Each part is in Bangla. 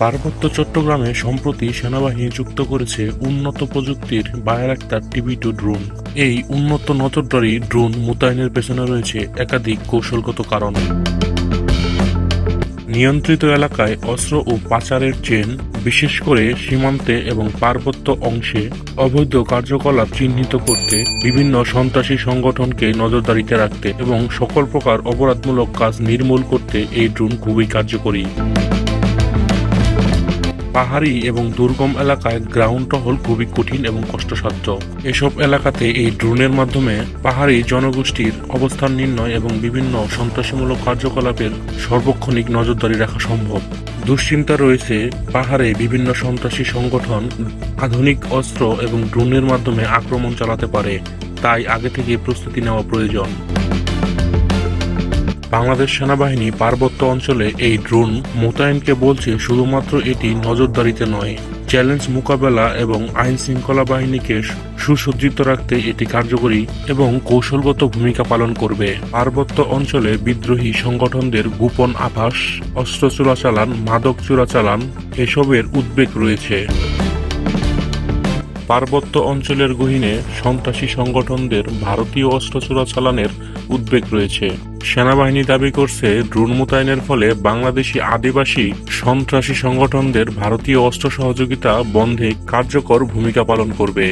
পার্বত্য চট্টগ্রামে সম্প্রতি সেনাবাহিনী যুক্ত করেছে উন্নত প্রযুক্তির বায়রাক্তার টিভি-2 ড্রোন। এই উন্নত নজরদারি ড্রোন মোতায়েনের পেছনে রয়েছে একাধিক কৌশলগত কারণ। নিয়ন্ত্রিত এলাকায় অস্ত্র ও পাচারের চেন, বিশেষ করে সীমান্তে এবং পার্বত্য অংশে অবৈধ কার্যকলাপ চিহ্নিত করতে, বিভিন্ন সন্ত্রাসী সংগঠনকে নজরদারিতে রাখতে এবং সকল প্রকার অপরাধমূলক কাজ নির্মূল করতে এই ড্রোন খুবই কার্যকরী। পাহাড়ি এবং দুর্গম এলাকায় গ্রাউন্ড টহল খুবই কঠিন এবং কষ্টসাধ্য। এসব এলাকাতে এই ড্রোনের মাধ্যমে পাহাড়ি জনগোষ্ঠীর অবস্থান নির্ণয় এবং বিভিন্ন সন্ত্রাসীমূলক কার্যকলাপের সার্বক্ষণিক নজরদারি রাখা সম্ভব। দুশ্চিন্তা রয়েছে, পাহাড়ে বিভিন্ন সন্ত্রাসী সংগঠন আধুনিক অস্ত্র এবং ড্রোনের মাধ্যমে আক্রমণ চালাতে পারে, তাই আগে থেকে প্রস্তুতি নেওয়া প্রয়োজন। বাংলাদেশ সেনাবাহিনী পার্বত্য অঞ্চলে এই ড্রোন মোতায়েনকে বলছে শুধুমাত্র এটি নজরদারিতে নয়, চ্যালেঞ্জ মোকাবেলা এবং আইন শৃঙ্খলা বাহিনীকে সুসজ্জিত রাখতে এটি কার্যকরী এবং কৌশলগত ভূমিকা পালন করবে। পার্বত্য অঞ্চলে বিদ্রোহী সংগঠনদের গোপন আভাস, অস্ত্র চোরাচালান, মাদক চোরাচালান এসবের উদ্বেগ রয়েছে। পার্বত্য অঞ্চলের গহীনে সন্ত্রাসী সংগঠনদের ভারতীয় অস্ত্র চোরাচালানের উদ্বেগ রয়েছে। সেনাবাহিনী দাবি করছে, ড্রোন মোতায়েনের ফলে বাংলাদেশি আদিবাসী সন্ত্রাসী সংগঠনদের ভারতীয় অস্ত্র সহযোগিতা বন্ধে কার্যকর ভূমিকা পালন করবে।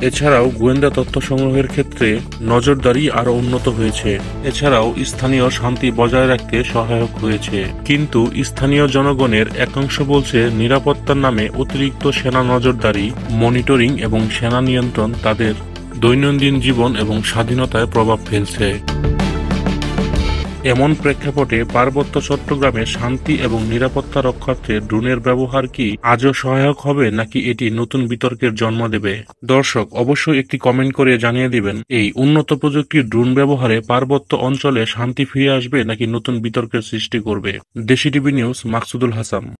এছাড়াও গোয়েন্দা তথ্য সংগ্রহের ক্ষেত্রে নজরদারি আরও উন্নত হয়েছে। এছাড়াও স্থানীয় শান্তি বজায় রাখতে সহায়ক হয়েছে। কিন্তু স্থানীয় জনগণের একাংশ বলছে, নিরাপত্তার নামে অতিরিক্ত সেনা নজরদারি, মনিটরিং এবং সেনা নিয়ন্ত্রণ তাদের দৈনন্দিন জীবন এবং স্বাধীনতায় প্রভাব ফেলছে। এমন প্রেক্ষাপটে পার্বত্য চট্টগ্রামে শান্তি এবং নিরাপত্তা রক্ষার্থে ড্রোনের ব্যবহার কি আজও সহায়ক হবে, নাকি এটি নতুন বিতর্কের জন্ম দেবে? দর্শক, অবশ্যই একটি কমেন্ট করে জানিয়ে দিবেন, এই উন্নত প্রযুক্তির ড্রোন ব্যবহারে পার্বত্য অঞ্চলে শান্তি ফিরে আসবে নাকি নতুন বিতর্কের সৃষ্টি করবে। দেশি টিভি নিউজ, মাকসুদুল হাসান।